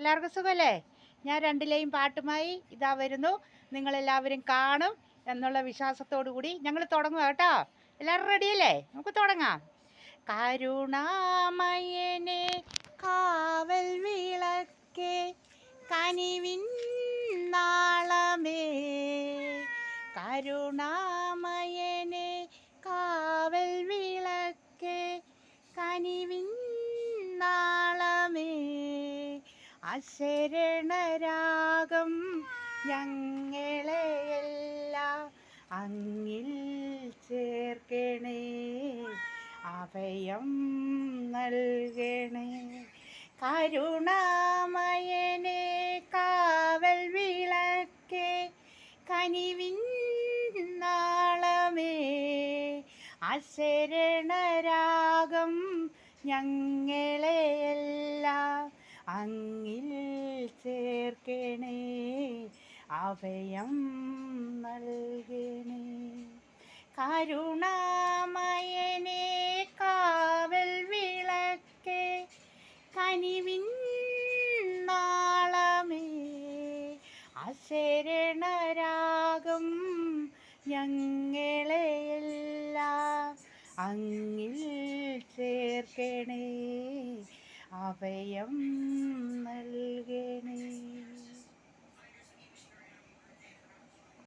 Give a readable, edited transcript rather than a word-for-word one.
എല്ലാവർക്കും സുഖമല്ലേ? ഞാൻ രണ്ടിലെയും പാട്ടുമായി ഇതാ വരുന്നു. നിങ്ങളെല്ലാവരും കാണും എന്നുള്ള വിശ്വാസത്തോടു കൂടി ഞങ്ങൾ തുടങ്ങുക കേട്ടോ. എല്ലാവരും റെഡിയല്ലേ? നമുക്ക് തുടങ്ങാം. കരുണാമയനെ കാവൽ വിളക്കേ കനിവിൻ നാളമേ, കരുണാമയനെ കാവൽ വിളക്കേ കനിവിൻ നാളമേ, അശരണരാഗം ഞങ്ങളെയെല്ലാം അങ്ങിൽ ചേർക്കണേ, അഭയം നൽകണേ. കരുണാമയനെ കാവൽ വിളക്കേ കനിവിൻ നാളമേ, അശരണരാഗം ഞങ്ങളെയെല്ലാം അങ്ങിൽ ചേർക്കണേ, അഭയം നൽകണേ. കരുണാമയനെ കാവൽ വിളക്കേ കനിവിൻ നാളമേ, അശരണരാഗം ഞങ്ങളെയെല്ലാം അങ്ങിൽ ചേർക്കണേ, അഭയം